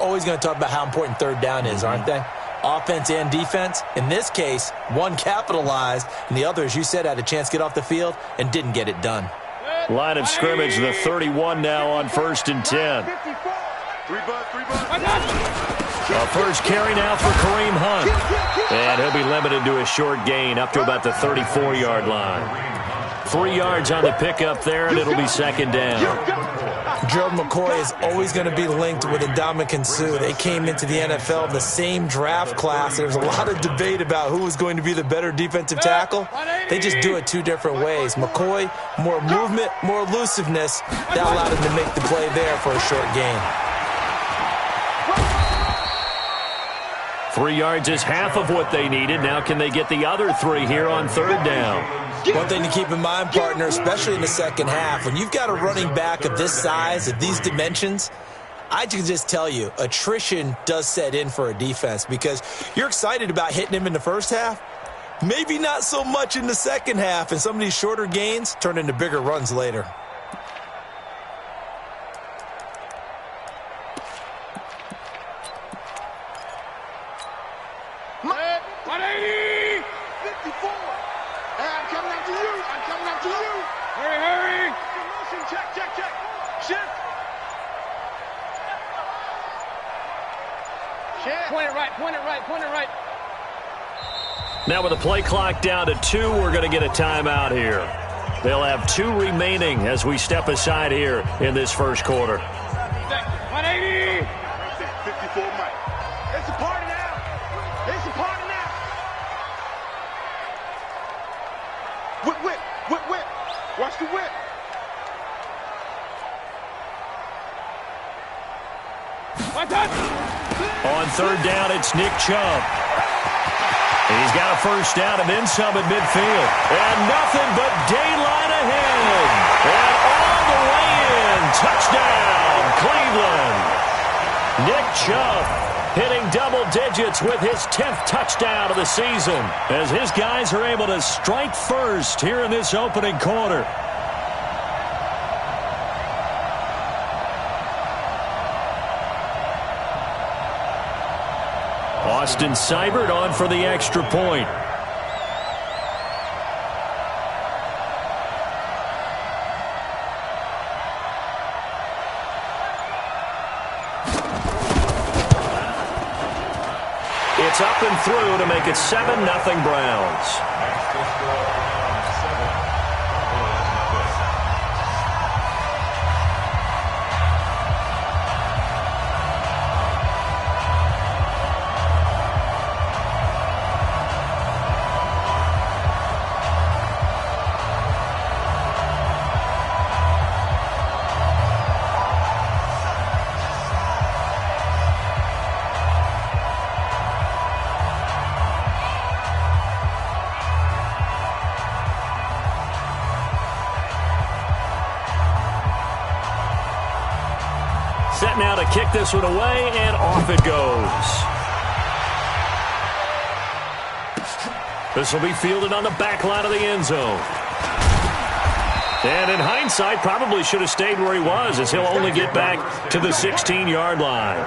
always going to talk about how important third down is, aren't they? Offense and defense. In this case, one capitalized, and the other, as you said, had a chance to get off the field and didn't get it done. Line of scrimmage, the 31 now on 1st and 10. A first carry now for Kareem Hunt. And he'll be limited to a short gain up to about the 34-yard line. 3 yards on the pickup there, and it'll be 2nd down. Gerald McCoy is always going to be linked with Ndamukong Suh. They came into the NFL in the same draft class. There's a lot of debate about who was going to be the better defensive tackle. They just do it 2 different ways. McCoy, more movement, more elusiveness. That allowed him to make the play there for a short gain. 3 yards is half of what they needed. Now can they get the other 3 here on 3rd down? One thing to keep in mind, partner, especially in the second half, when you've got a running back of this size, of these dimensions, I can just tell you, attrition does set in for a defense because you're excited about hitting him in the first half. Maybe not so much in the second half, and some of these shorter gains turn into bigger runs later. Point it right. Now with the play clock down to 2, we're going to get a timeout here. They'll have 2 remaining as we step aside here in this first quarter. 180. 54, Mike. It's a party now. It's a party now. Whip. Watch the whip. On 3rd down, it's Nick Chubb. He's got a first down and then some at midfield. And nothing but daylight ahead. And all the way in. Touchdown, Cleveland. Nick Chubb hitting double digits with his 10th touchdown of the season as his guys are able to strike first here in this opening quarter. Austin Seibert on for the extra point. It's up and through to make it 7-0 Browns. Set now to kick this one away, and off it goes. This will be fielded on the back line of the end zone. And in hindsight, probably should have stayed where he was, as he'll only get back to the 16-yard line.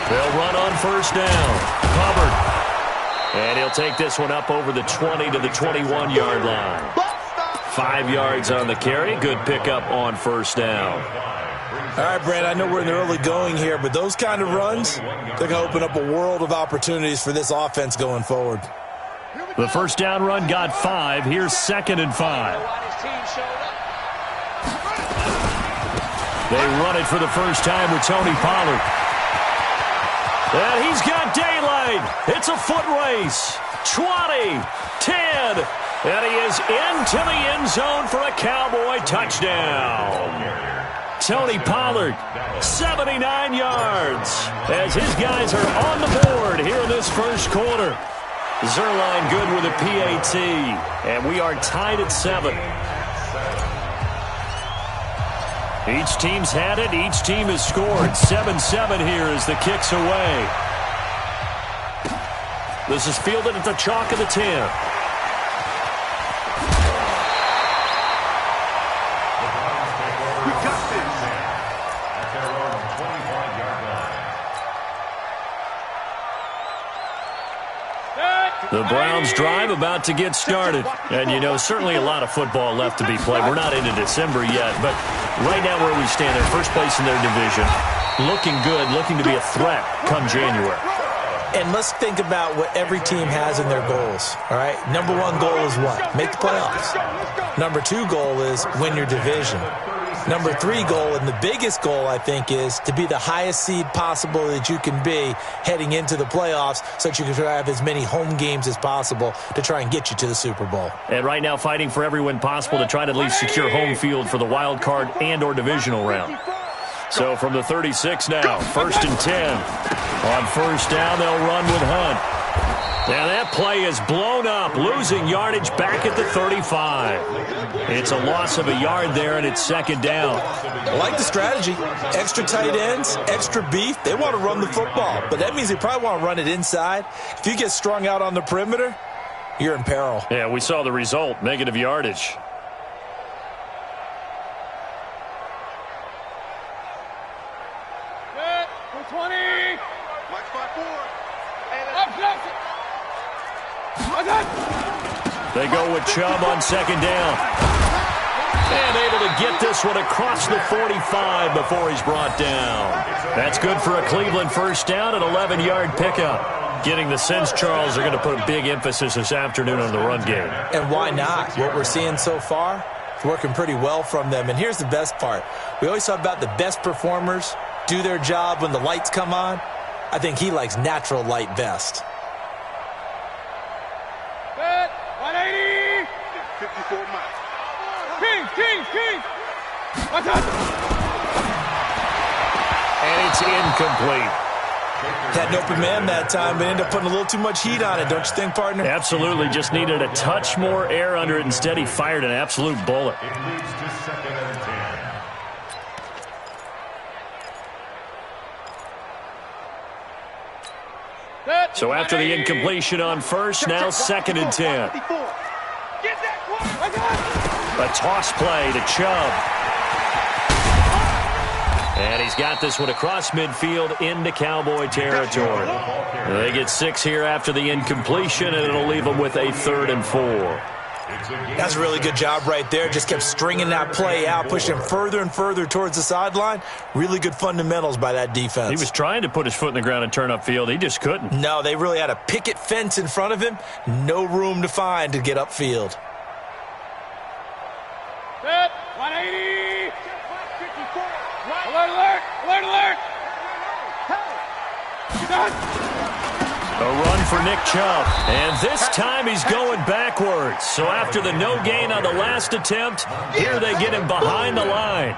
They'll run on first down. Covered. And he'll take this one up over the 20 to the 21-yard line. 5 yards on the carry. Good pickup on first down. All right, Brad, I know we're in the early going here, but those kind of runs, they're going to open up a world of opportunities for this offense going forward. The first down run got 5. Here's 2nd and 5. They run it for the first time with Tony Pollard. And he's got daylight. It's a foot race. 20, 10, and he is into the end zone for a Cowboy touchdown. Tony Pollard. 79 yards as his guys are on the board here in this first quarter. Zerline good with a PAT, and we are tied at 7. Each team's had it. Each team has scored. 7-7 here as the kick's away. This is fielded at the chalk of the 10. The Browns drive about to get started. And, you know, certainly a lot of football left to be played. We're not into December yet, but right now where we stand, they're first place in their division. Looking good, looking to be a threat come January. And let's think about what every team has in their goals, all right? Number 1 goal is what? Make the playoffs. Number 2 goal is win your division. Number 3 goal, and the biggest goal, I think, is to be the highest seed possible that you can be heading into the playoffs so that you can have as many home games as possible to try and get you to the Super Bowl. And right now fighting for every win possible to try to at least secure home field for the wild card and or divisional round. So from the 36 now, 1st and 10. On first down, they'll run with Hunt. Now that play is blown up, losing yardage back at the 35. It's a loss of a yard there, and it's 2nd down. I like the strategy. Extra tight ends, extra beef. They want to run the football, but that means they probably want to run it inside. If you get strung out on the perimeter, you're in peril. Yeah, we saw the result, negative yardage. They go with Chubb on 2nd down. And able to get this one across the 45 before he's brought down. That's good for a Cleveland first down, an 11-yard pickup. Getting the sense, Charles, they're going to put a big emphasis this afternoon on the run game. And why not? What we're seeing so far, it's working pretty well from them. And here's the best part. We always talk about the best performers do their job when the lights come on. I think he likes natural light best. 54 miles. King. And it's incomplete. Had an open man that time, but ended up putting a little too much heat on it, don't you think, partner? Absolutely. Just needed a touch more air under it. Instead, he fired an absolute bullet. So after the incompletion on first, now 2nd and 10. A toss play to Chubb. And he's got this one across midfield into Cowboy territory. They get 6 here after the incompletion, and it'll leave them with a 3rd and 4. That's a really good job right there. Just kept stringing that play out, pushing him further and further towards the sideline. Really good fundamentals by that defense. He was trying to put his foot in the ground and turn upfield. He just couldn't. No, they really had a picket fence in front of him. No room to find to get upfield. 180. Alert. A run for Nick Chubb. And this time he's going backwards. So after the no gain on the last attempt, here they get him behind the line.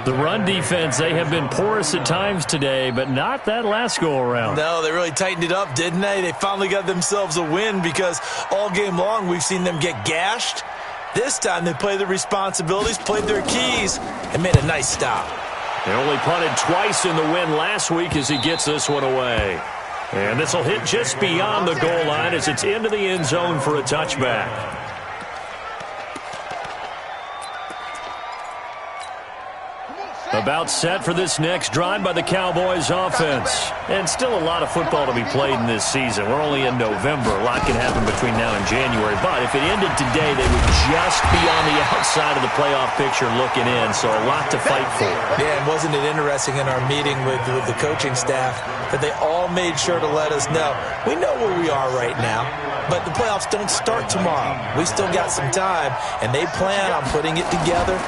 The run defense, they have been porous at times today, but not that last go-around. No, they really tightened it up, didn't they? They finally got themselves a win because all game long we've seen them get gashed. This time they played their responsibilities, played their keys, and made a nice stop. They only punted twice in the win last week as he gets this one away. And this will hit just beyond the goal line as it's into the end zone for a touchback. About set for this next drive by the Cowboys offense. And still a lot of football to be played in this season. We're only in November. A lot can happen between now and January. But if it ended today, they would just be on the outside of the playoff picture looking in. So a lot to fight for. Yeah, and wasn't it interesting in our meeting with the coaching staff that they all made sure to let us know, we know where we are right now, but the playoffs don't start tomorrow. We still got some time, and they plan on putting it together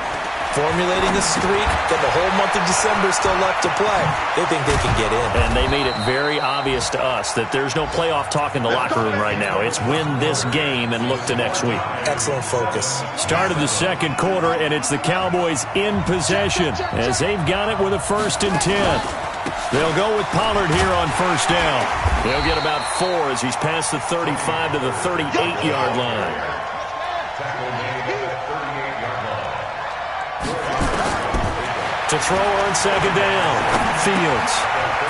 formulating a streak, got the whole month of December still left to play. They think they can get in. And they made it very obvious to us that there's no playoff talk in the locker room right now. It's win this game and look to next week. Excellent focus. Start of the second quarter, and it's the Cowboys in possession as they've got it with a 1st and 10. They'll go with Pollard here on 1st down. He'll get about 4 as he's past the 35 to the 38-yard line. To throw on 2nd down. Fields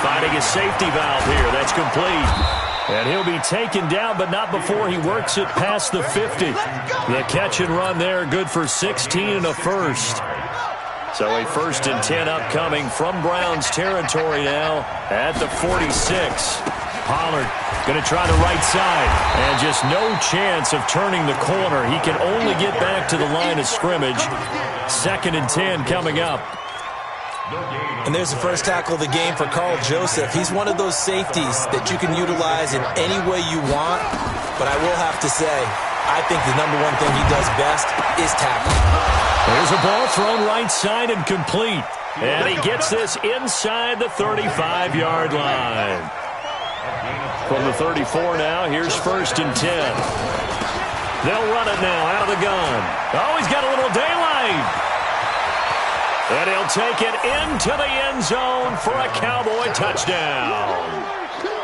finding his safety valve here. That's complete. And he'll be taken down, but not before he works it past the 50. The catch and run there, good for 16 and a first. So a 1st and 10 upcoming from Browns territory now at the 46. Pollard going to try the right side. And just no chance of turning the corner. He can only get back to the line of scrimmage. 2nd and 10 coming up. And there's the first tackle of the game for Carl Joseph. He's one of those safeties that you can utilize in any way you want. But I will have to say, I think the number one thing he does best is tackle. There's a ball thrown right side and complete. And he gets this inside the 35-yard line. From the 34 now, here's 1st and 10. They'll run it now out of the gun. Oh, he's got a little daylight. And he'll take it into the end zone for a Cowboy touchdown.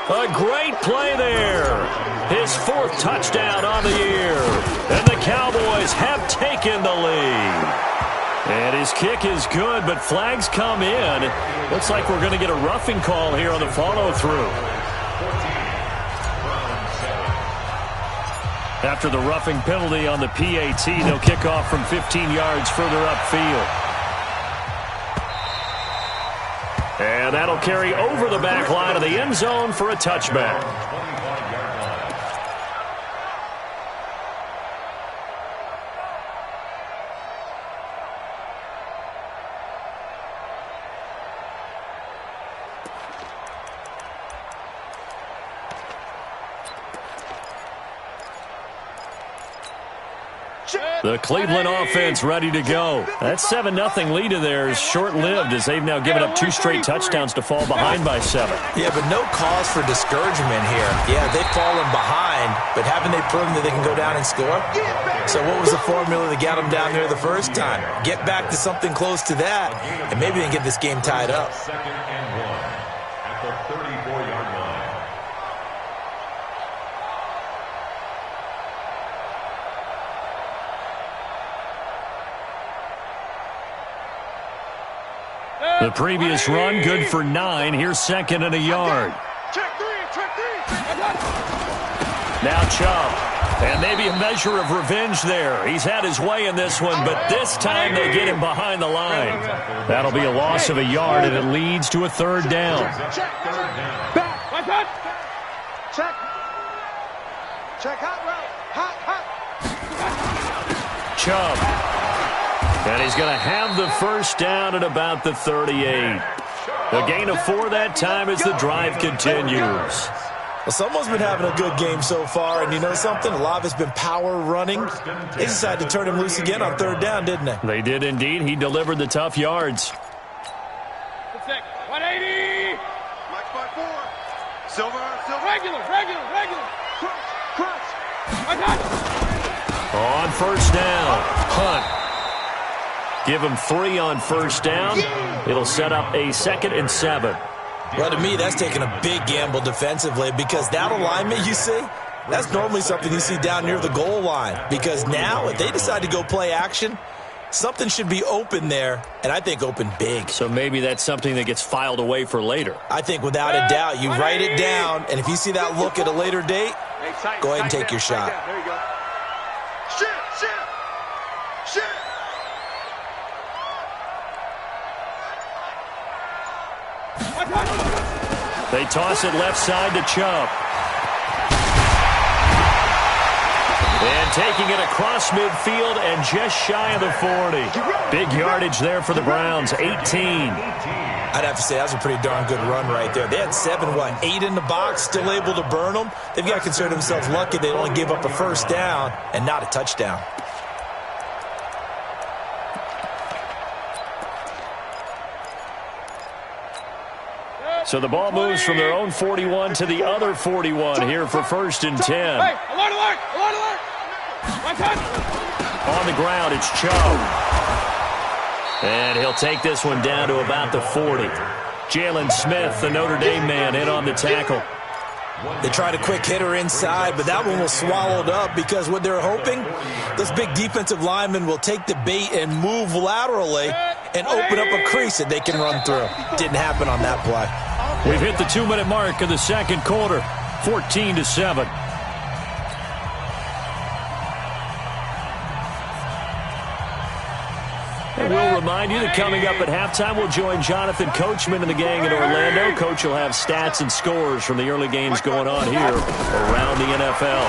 A great play there. His 4th touchdown on the year. And the Cowboys have taken the lead. And his kick is good, but flags come in. Looks like we're going to get a roughing call here on the follow-through. After the roughing penalty on the PAT, they'll kick off from 15 yards further upfield. And that'll carry over the back line of the end zone for a touchback. The Cleveland offense ready to go. That 7-0 lead of theirs short-lived as they've now given up 2 straight touchdowns to fall behind by 7. Yeah, but no cause for discouragement here. Yeah, they've fallen behind, but haven't they proven that they can go down and score? So what was the formula that got them down there the first time? Get back to something close to that, and maybe they can get this game tied up. 2nd and 1 at the 34-yard line. The previous run, good for 9. Here's 2nd and a yard. Check 3, check 3. Now Chubb. And maybe a measure of revenge there. He's had his way in this one, but this time they get him behind the line. That'll be a loss of a yard, and it leads to a 3rd down. Back, left hand. Check. Check hot route. Hot. Chubb. And he's going to have the 1st down at about the 38. A gain of 4 that time as the drive continues. Well, someone's been having a good game so far, and you know something? A lot of it's been power running. They decided to turn him loose again on 3rd down, didn't they? They did indeed. He delivered the tough yards. 180. Black spot 4. Silver. Regular. Crunch. On 1st down, Hunt. Give him 3 on 1st down. It'll set up a 2nd and 7. Well, to me, that's taking a big gamble defensively because that alignment you see, that's normally something you see down near the goal line. Because now, if they decide to go play action, something should be open there, and I think open big. So maybe that's something that gets filed away for later. I think without a doubt, you write it down, and if you see that look at a later date, go ahead and take your shot. There you go. Shit. They toss it left side to Chubb. And taking it across midfield and just shy of the 40. Big yardage there for the Browns, 18. I'd have to say that was a pretty darn good run right there. They had 8 in the box, still able to burn them. They've got to consider themselves lucky they only gave up a 1st down and not a touchdown. So the ball moves from their own 41 to the other 41 here for 1st and 10. Hey, alert, alert, alert, alert. Right touch. On the ground, it's Chubb. And he'll take this one down to about the 40. Jalen Smith, the Notre Dame man, in on the tackle. They tried a quick hitter inside, but that one was swallowed up because what they're hoping, those big defensive linemen will take the bait and move laterally and open up a crease that they can run through. Didn't happen on that play. We've hit the 2-minute mark of the second quarter, 14-7. And we'll remind you that coming up at halftime, we'll join Jonathan Coachman and the gang in Orlando. Coach will have stats and scores from the early games going on here around the NFL.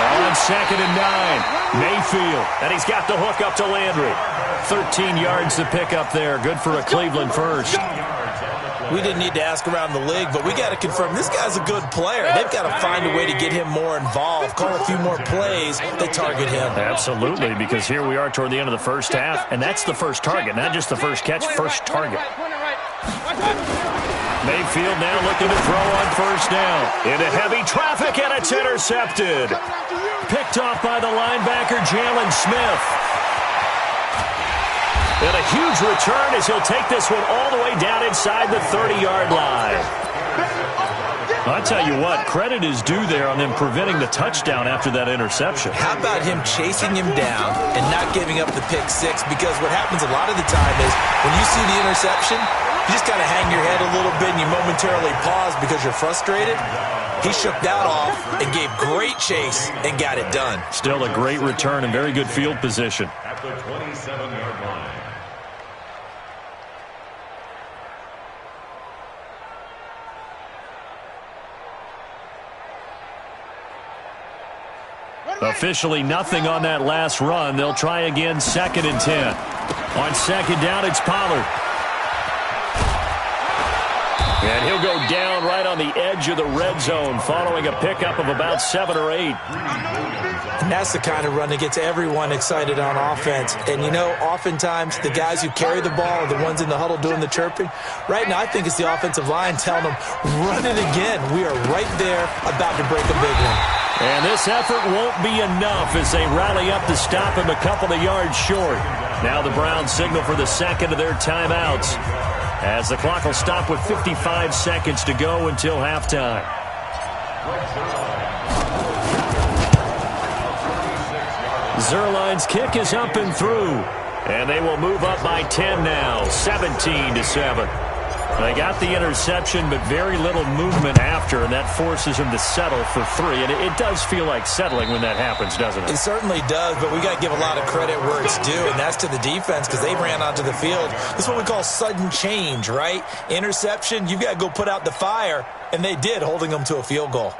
On 2nd and 9, Mayfield. And he's got the hook up to Landry. 13 yards to pick up there. Good for a Cleveland first. We didn't need to ask around the league, but we got to confirm this guy's a good player. They've got to find a way to get him more involved, call a few more plays that target him. Absolutely, because here we are toward the end of the first half, and that's the first target, not just the first catch, first target. Mayfield now looking to throw on 1st down. Into heavy traffic, and it's intercepted. Picked off by the linebacker, Jalen Smith. And a huge return as he'll take this one all the way down inside the 30-yard line. I'll tell you what, credit is due there on them preventing the touchdown after that interception. How about him chasing him down and not giving up the pick six? Because what happens a lot of the time is when you see the interception, you just kind of hang your head a little bit and you momentarily pause because you're frustrated. He shook that off and gave great chase and got it done. Still a great return and very good field position. At the 27-yard line. Officially nothing on that last run. They'll try again 2nd and 10. On 2nd down, it's Pollard. And he'll go down right on the edge of the red zone following a pickup of about 7 or 8. And that's the kind of run that gets everyone excited on offense. And, you know, oftentimes the guys who carry the ball are the ones in the huddle doing the chirping. Right now, I think it's the offensive line telling them, run it again. We are right there about to break a big one. And this effort won't be enough as they rally up to stop him a couple of yards short. Now the Browns signal for the second of their timeouts, as the clock will stop with 55 seconds to go until halftime. Zuerlein's kick is up and through, and they will move up by 10 now, 17-7. They got the interception, but very little movement after, and that forces them to settle for 3. And it does feel like settling when that happens, doesn't it? It certainly does, but we got to give a lot of credit where it's due, and that's to the defense because they ran onto the field. This is what we call sudden change, right? Interception, you've got to go put out the fire, and they did, holding them to a field goal.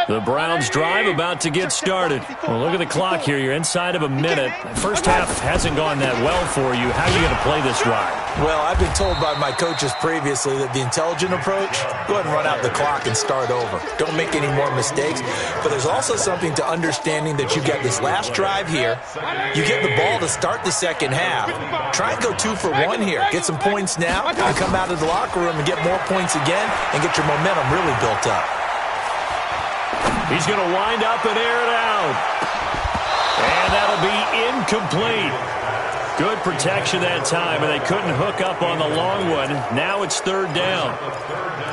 The Browns drive about to get started. Well, look at the clock here. You're inside of a minute. First half hasn't gone that well for you. How are you going to play this drive? Well, I've been told by my coaches previously that the intelligent approach, go ahead and run out the clock and start over. Don't make any more mistakes. But there's also something to understanding that you got this last drive here. You get the ball to start the second half. Try and go 2 for 1 here. Get some points now and come out of the locker room and get more points again and get your momentum really built up. He's going to wind up and air it out. And that'll be incomplete. Good protection that time, and they couldn't hook up on the long one. Now it's 3rd down.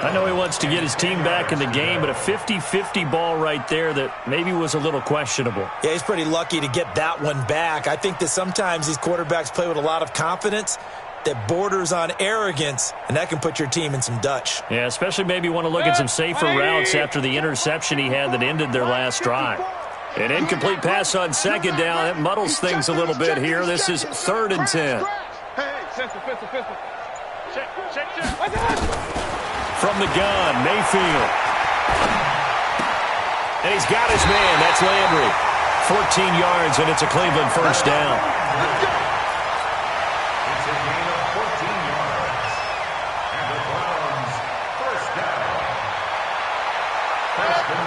I know he wants to get his team back in the game, but a 50-50 ball right there that maybe was a little questionable. Yeah, he's pretty lucky to get that one back. I think that sometimes these quarterbacks play with a lot of confidence that borders on arrogance, and that can put your team in some Dutch. Yeah, especially maybe want to look at some safer routes after the interception he had that ended their last drive. An incomplete pass on 2nd down. It muddles things a little bit here. This is 3rd and 10. From the gun, Mayfield. And he's got his man. That's Landry. 14 yards, and it's a Cleveland first down.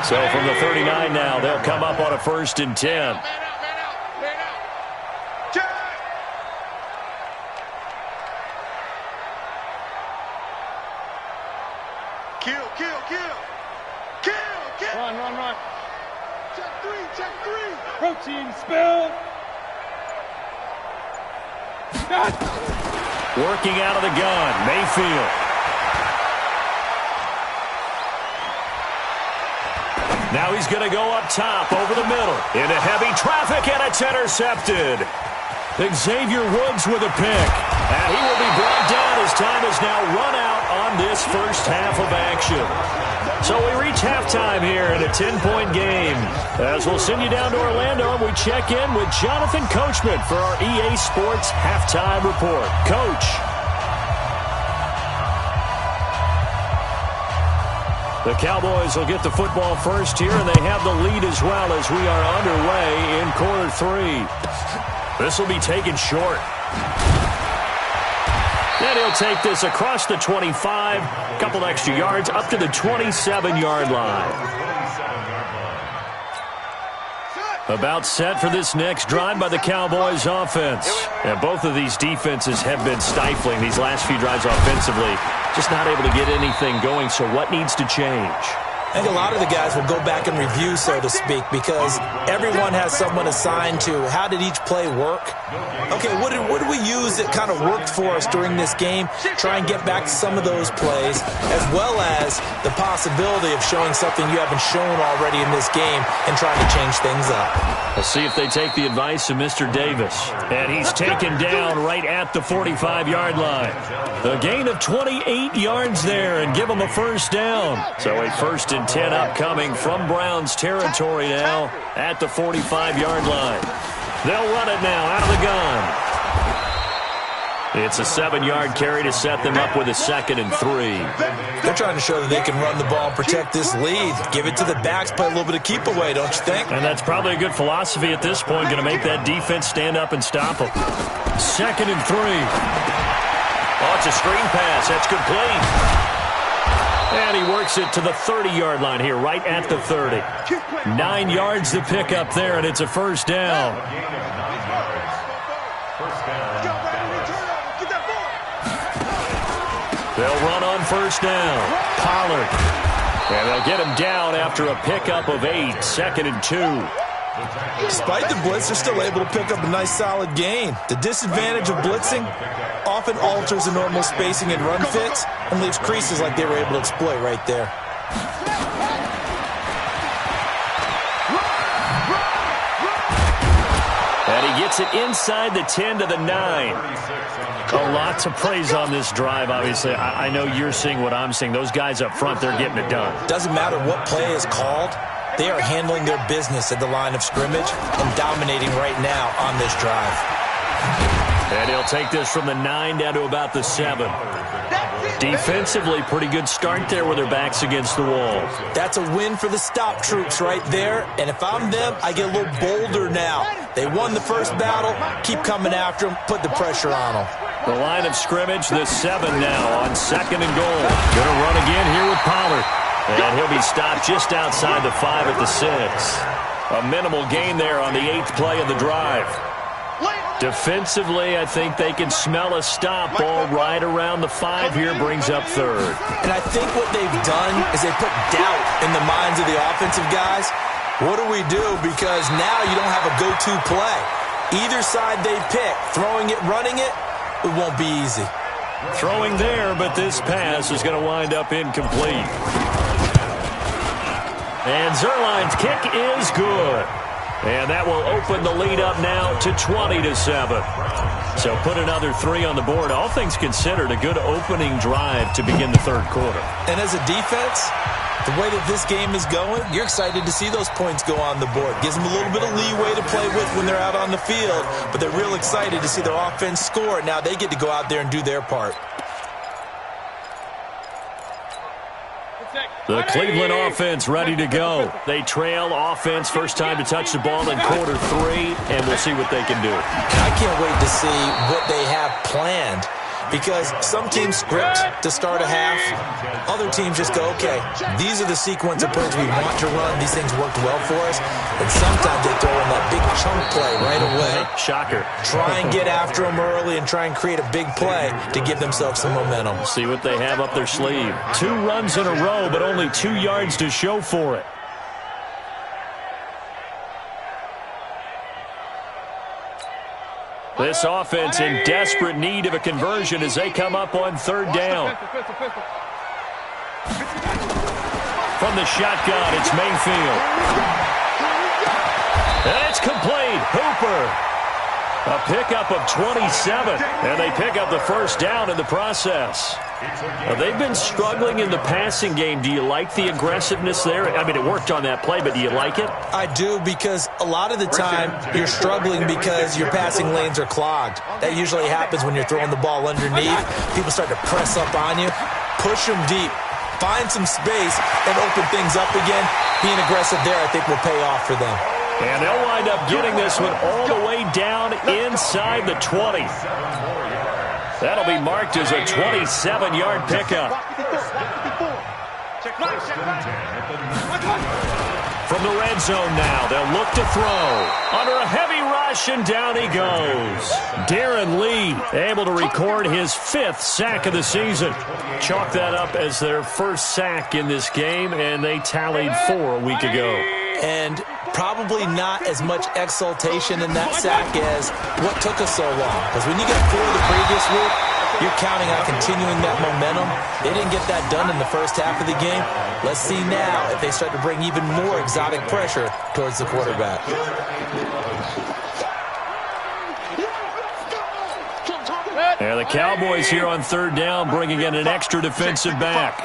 So from the 39 now, they'll come up on a 1st and 10. Run. Check three. Protein spill. Working out of the gun, Mayfield. Now he's going to go up top over the middle. Into heavy traffic, and it's intercepted. Xavier Woods with a pick. And he will be brought down as time has now run out on this first half of action. So we reach halftime here in a 10-point game. As we'll send you down to Orlando, and we check in with Jonathan Coachman for our EA Sports Halftime Report. Coach. The Cowboys will get the football first here, and they have the lead as well as we are underway in quarter 3. This will be taken short. And he'll take this across the 25, a couple extra yards, up to the 27-yard line. About set for this next drive by the Cowboys offense. And both of these defenses have been stifling these last few drives offensively. Just not able to get anything going, so what needs to change? I think a lot of the guys will go back and review, so to speak, because everyone has someone assigned to how did each play work. Okay, what did we use that kind of worked for us during this game? Try and get back to some of those plays, as well as the possibility of showing something you haven't shown already in this game and trying to change things up. We'll see if they take the advice of Mr. Davis. And he's taken down right at the 45-yard line. A gain of 28 yards there and give him a first down. So a 1st and 10 upcoming from Browns territory now at the 45-yard line. They'll run it now out of the gun. It's a 7-yard carry to set them up with a 2nd and 3. They're trying to show that they can run the ball and protect this lead. Give it to the backs, play a little bit of keep away, don't you think? And that's probably a good philosophy at this point, going to make that defense stand up and stop them. 2nd and 3. Oh, it's a screen pass. That's complete. And he works it to the 30-yard line here, right at the 30. 9 yards to pick up there, and it's a first down. They'll run on first down. Pollard. And they'll get him down after a pickup of 8. 2nd and 2. Despite the blitz, they're still able to pick up a nice, solid gain. The disadvantage of blitzing often alters the normal spacing and run fits and leaves creases like they were able to exploit right there. And he gets it inside the 10 to the 9. A lot to praise on this drive, obviously. I know you're seeing what I'm seeing. Those guys up front, they're getting it done. Doesn't matter what play is called. They are handling their business at the line of scrimmage and dominating right now on this drive. And he'll take this from the 9 down to about the 7. Defensively, pretty good start there with their backs against the wall. That's a win for the stop troops right there. And if I'm them, I get a little bolder now. They won the first battle. Keep coming after them. Put the pressure on them. The line of scrimmage, the 7 now on 2nd and goal. Going to run again here with Pollard. And he'll be stopped just outside the 5 at the 6. A minimal gain there on the 8th play of the drive. Defensively, I think they can smell a stop ball right around the 5 here, brings up 3rd. And I think what they've done is they put doubt in the minds of the offensive guys. What do we do? Because now you don't have a go-to play. Either side they pick, throwing it, running it, it won't be easy. Throwing there, but this pass is going to wind up incomplete. And Zerline's kick is good. And that will open the lead up now to 20-7. So put another 3 on the board. All things considered, a good opening drive to begin the 3rd quarter. And as a defense, the way that this game is going, you're excited to see those points go on the board. Gives them a little bit of leeway to play with when they're out on the field, but they're real excited to see their offense score. Now they get to go out there and do their part. The Cleveland offense ready to go. They trail offense, first time to touch the ball in quarter 3, and we'll see what they can do. I can't wait to see what they have planned because some teams script to start a half. Other teams just go, okay, these are the sequence of plays we want to run. These things worked well for us. And sometimes they throw in that big chunk play right away. Shocker. Try and get after them early and try and create a big play to give themselves some momentum. See what they have up their sleeve. 2 runs in a row, but only 2 yards to show for it. This offense in desperate need of a conversion as they come up on 3rd down. From the shotgun, it's Mayfield. And it's complete. Hooper. A pickup of 27, and they pick up the 1st down in the process. They've been struggling in the passing game. Do you like the aggressiveness there? I mean, it worked on that play, but do you like it? I do, because a lot of the time you're struggling because your passing lanes are clogged. That usually happens when you're throwing the ball underneath. People start to press up on you. Push them deep. Find some space and open things up again. Being aggressive there, I think, will pay off for them. And they'll wind up getting this one all the way down inside the 20. That'll be marked as a 27-yard pickup. From the red zone now, they'll look to throw. Under a heavy rush, and down he goes. Darren Lee able to record his 5th sack of the season. Chalk that up as their 1st sack in this game, and they tallied 4 a week ago. And probably not as much exultation in that sack as what took us so long. Because when you get 4 the previous week, you're counting on continuing that momentum. They didn't get that done in the first half of the game. Let's see now if they start to bring even more exotic pressure towards the quarterback. And the Cowboys here on 3rd down, bringing in an extra defensive back.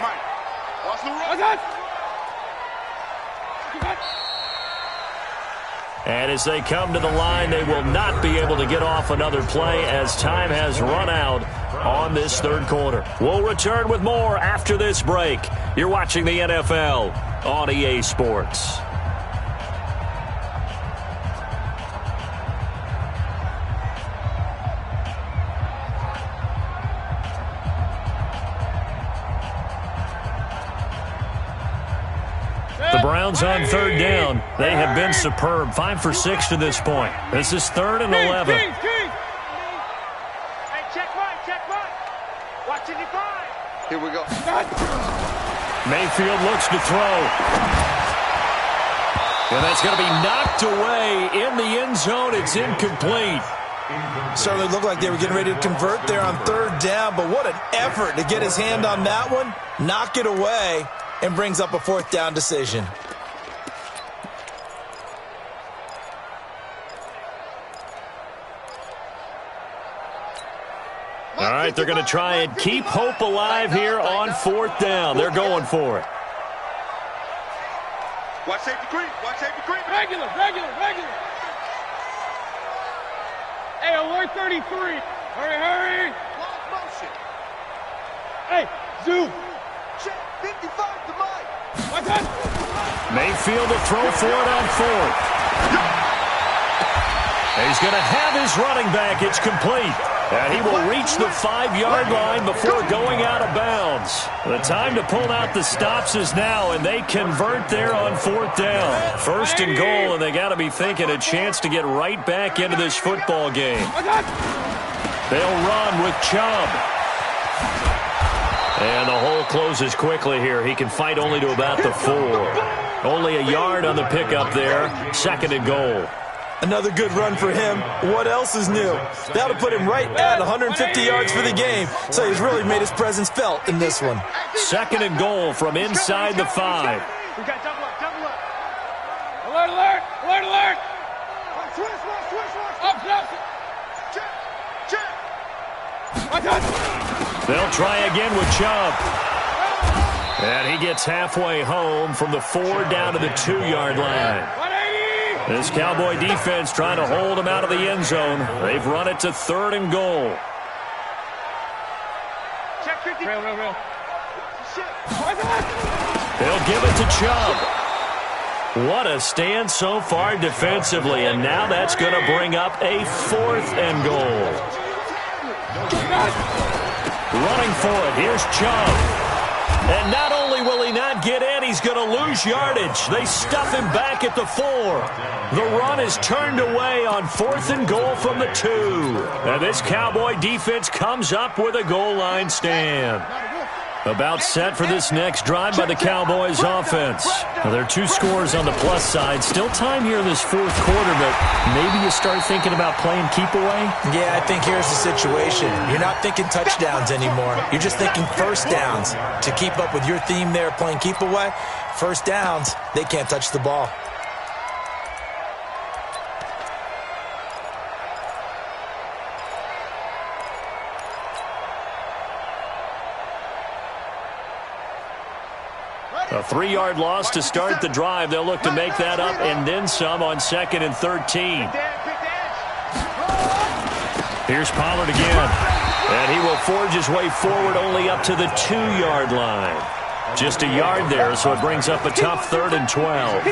And as they come to the line, they will not be able to get off another play as time has run out on this 3rd quarter. We'll return with more after this break. You're watching the NFL on EA Sports. The Browns on 3rd down. They have been superb. 5 for 6 to this point. This is 3rd and 11. Hey, check right. Watch it, define. Here we go. Mayfield looks to throw. And that's going to be knocked away in the end zone. It's incomplete. Certainly looked like they were getting ready to convert there on 3rd down, but what an effort to get his hand on that one, knock it away, and brings up a 4th down decision. All right, they're going to try and keep hope alive here on 4th down. They're going for it. Watch safety creep. Regular. Hey, alert 33. Hurry. Lock motion. Hey, zoom. Check 55 to Mike. Watch that. Mayfield to throw for it on 4th. He's going to have his running back. It's complete. And he will reach the 5-yard line before going out of bounds. The time to pull out the stops is now, and they convert there on 4th down. 1st and goal, and they got to be thinking a chance to get right back into this football game. They'll run with Chubb. And the hole closes quickly here. He can fight only to about the 4. Only a yard on the pickup there. 2nd and goal. Another good run for him. What else is new? That'll put him right at 150 yards for the game, so he's really made his presence felt in this one. 2nd and goal from inside the 5. We got double up. Alert. Switch. Up. Check. They'll try again with Chubb. And he gets halfway home from the 4 down to the 2-yard line. This Cowboy defense trying to hold him out of the end zone. They've run it to 3rd and goal. Check 50. Real. They'll give it to Chubb. What a stand so far defensively, and now that's going to bring up a 4th and goal. Running for it. Here's Chubb. And not only will he not get in, he's going to lose yardage. They stuff him back at the 4. The run is turned away on 4th and goal from the 2. And this Cowboy defense comes up with a goal line stand. About set for this next drive by the Cowboys offense. Well, there are 2 scores on the plus side. Still time here in this 4th quarter, but maybe you start thinking about playing keep away? Yeah, I think here's the situation. You're not thinking touchdowns anymore. You're just thinking first downs. To keep up with your theme there, playing keep away, first downs, they can't touch the ball. A 3-yard loss to start the drive. They'll look to make that up and then some on 2nd and 13. Here's Pollard again. And he will forge his way forward only up to the 2-yard line. Just a yard there, so it brings up a tough 3rd and 12.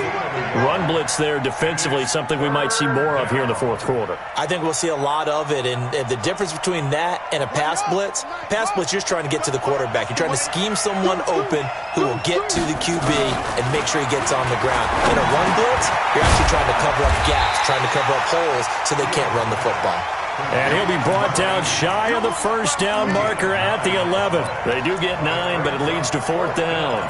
Run blitz there defensively, something we might see more of here in the 4th quarter. I think we'll see a lot of it, and the difference between that and a pass blitz, you're just trying to get to the quarterback. You're trying to scheme someone open who will get to the QB and make sure he gets on the ground. In a run blitz, you're actually trying to cover up gaps, trying to cover up holes so they can't run the football. And he'll be brought down shy of the first down marker at the 11. They do get 9, but it leads to 4th down.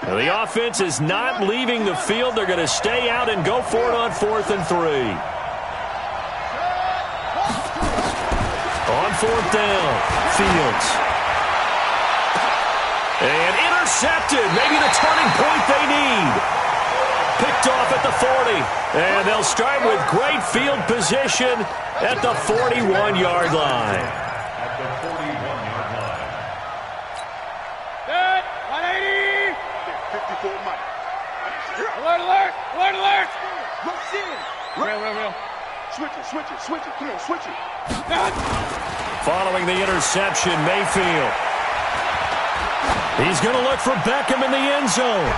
Now the offense is not leaving the field. They're going to stay out and go for it on 4th and 3. On 4th down, Fields. And intercepted. Maybe the turning point they need. Picked off at the 40. And they'll start with great field position at the 41-yard line. At the 41-yard line. Good. 180. 54 Mike. Alert, alert. Alert, alert. Rush in. Real. Switch it. Come on, switch it. Following the interception, Mayfield. He's going to look for Beckham in the end zone.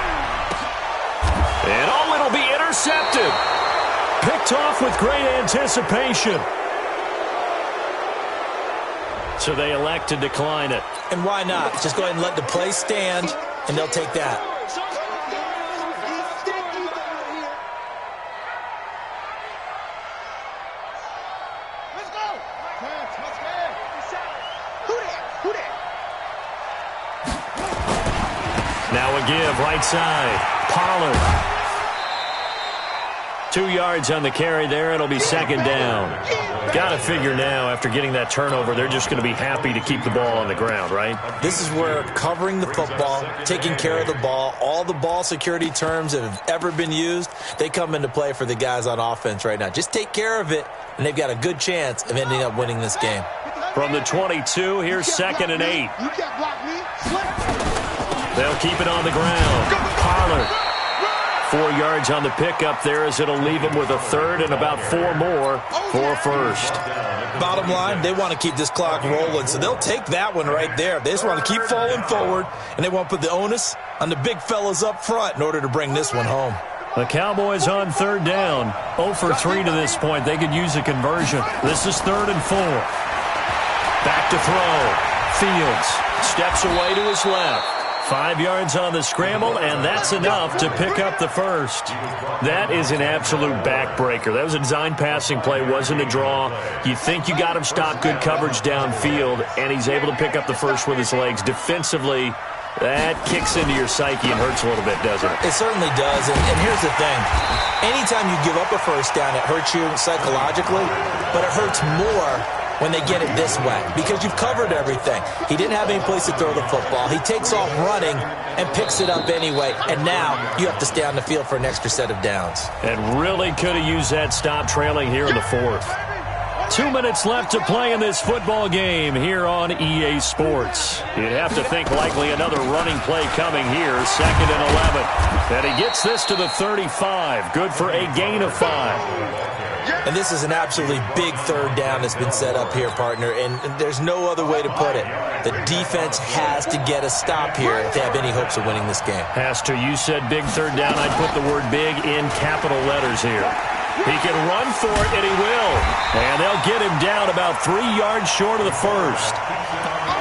And it'll be intercepted. Picked off with great anticipation. So they elect to decline it. And why not? Just go ahead and let the play stand, and they'll take that. Now a give, right side. Pollard. 2 yards on the carry there. It'll be 2nd down. Got to figure now, after getting that turnover, they're just going to be happy to keep the ball on the ground, right? This is where covering the football, taking care of the ball, all the ball security terms that have ever been used, they come into play for the guys on offense right now. Just take care of it, and they've got a good chance of ending up winning this game. From the 22, here's 2nd and 8. They'll keep it on the ground. Pollard. 4 yards on the pickup there as it'll leave them with a 3rd and about 4 more for a 1st. Bottom line, they want to keep this clock rolling, so they'll take that one right there. They just want to keep falling forward, and they want to put the onus on the big fellas up front in order to bring this one home. The Cowboys on 3rd down. 0 for 3 to this point. They could use a conversion. This is 3rd and 4. Back to throw. Fields steps away to his left. 5 yards on the scramble, and that's enough to pick up the 1st. That is an absolute backbreaker. That was a design passing play, wasn't a draw. You think you got him stopped, good coverage downfield, and he's able to pick up the 1st with his legs. Defensively, that kicks into your psyche and hurts a little bit, doesn't it? It certainly does, and here's the thing. Anytime you give up a 1st down, it hurts you psychologically, but it hurts more when they get it this way, because you've covered everything. He didn't have any place to throw the football. He takes off running and picks it up anyway, and now you have to stay on the field for an extra set of downs. And really could have used that stop trailing here in the 4th. 2 minutes left to play in this football game here on EA Sports. You'd have to think likely another running play coming here, 2nd and 11. And he gets this to the 35. Good for a gain of 5. And this is an absolutely big third down that's been set up here, partner, and there's no other way to put it. The defense has to get a stop here if they have any hopes of winning this game. Has to. You said big third down. I'd put the word big in capital letters here. He can run for it, and he will. And they'll get him down about 3 yards short of the first.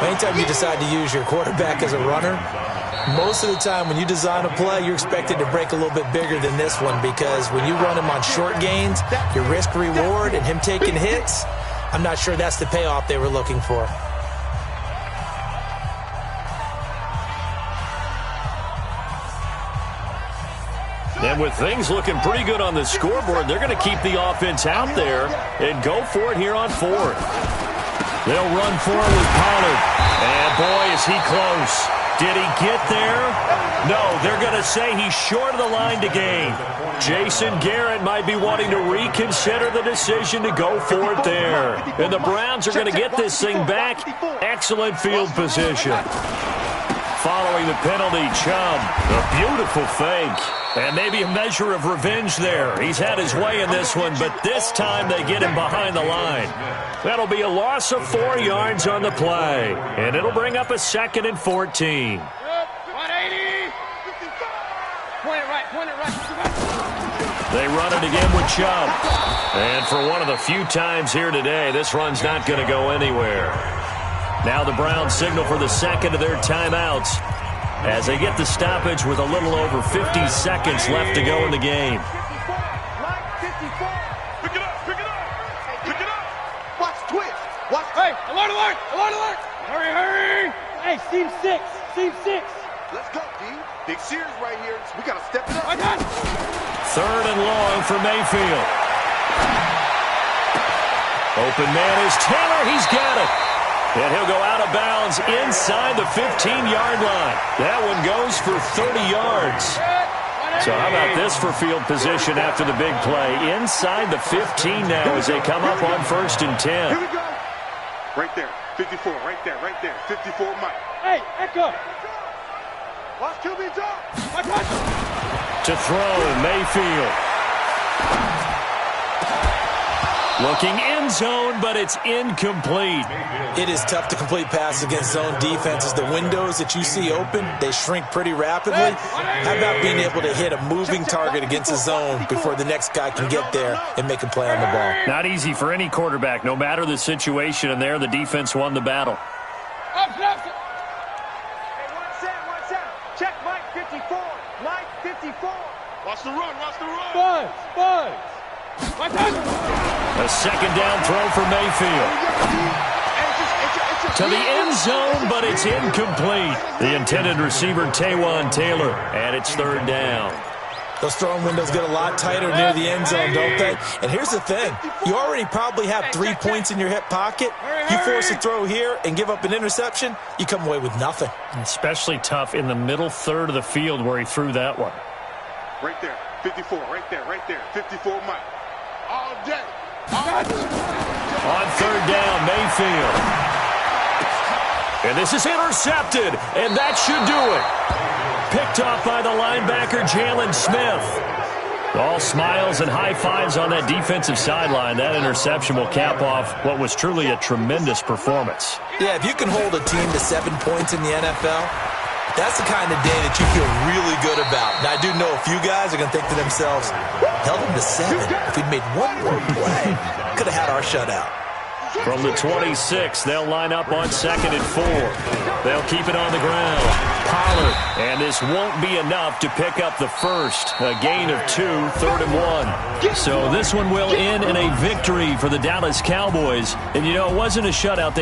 Anytime you decide to use your quarterback as a runner, most of the time when you design a play, you're expected to break a little bit bigger than this one, because when you run him on short gains, your risk-reward and him taking hits, I'm not sure that's the payoff they were looking for. And with things looking pretty good on the scoreboard, they're going to keep the offense out there and go for it here on 4th. They'll run for it with Pollard. And boy, is he close. Did he get there? No, they're going to say he's short of the line to gain. Jason Garrett might be wanting to reconsider the decision to go for it there. And the Browns are going to get this thing back. Excellent field position. Following the penalty, Chubb. A beautiful fake. And maybe a measure of revenge there. He's had his way in this one, but this time they get him behind the line. That'll be a loss of 4 yards on the play. And it'll bring up a 2nd and 14. 180. Point it right. They run it again with Chubb. And for one of the few times here today, this run's not going to go anywhere. Now the Browns signal for the 2nd of their timeouts as they get the stoppage with a little over 50 seconds left to go in the game. Pick it up. Watch twitch. Hey, alert. Hurry. Hey, seam 6. Let's go, D. Big series right here. We got to step it up. I got it. 3rd and long for Mayfield. Open man is Taylor. He's got it. And he'll go out of bounds inside the 15-yard line. That one goes for 30 yards. So how about this for field position after the big play? Inside the 15 now as they come up on 1st and 10. Here we go. Right there. 54. Right there. 54 Mike. Hey, Echo. Watch QB drop. To throw, Mayfield. Looking end zone, but it's incomplete. It is tough to complete passes against zone defenses. The windows that you see open, they shrink pretty rapidly. How about being able to hit a moving target against a zone before the next guy can get there and make a play on the ball? Not easy for any quarterback, no matter the situation, and there the defense won the battle. Hey, one set. Check Mike 54. Mike 54. Watch the run. Buzz. A 2nd down throw for Mayfield. To the end zone, but it's incomplete. The intended receiver, Taywan Taylor, and it's 3rd down. Those throwing windows get a lot tighter near the end zone, don't they? And here's the thing. You already probably have 3 points in your hip pocket. You force a throw here and give up an interception, you come away with nothing. Especially tough in the middle third of the field where he threw that one. Right there. 54. Right there. 54 Mike. All day. On 3rd down, Mayfield. And this is intercepted, and that should do it. Picked off by the linebacker, Jalen Smith. All smiles and high fives on that defensive sideline. That interception will cap off what was truly a tremendous performance. Yeah, if you can hold a team to 7 points in the NFL, that's the kind of day that you feel really good about. Now, I do know a few guys are going to think to themselves, held them to 7. If we'd made one more play, could have had our shutout. From the 26, they'll line up on 2nd and 4. They'll keep it on the ground. Pollard, and this won't be enough to pick up the first. A gain of 2, 3rd and 1. So this one will end in a victory for the Dallas Cowboys. And, you know, it wasn't a shutout.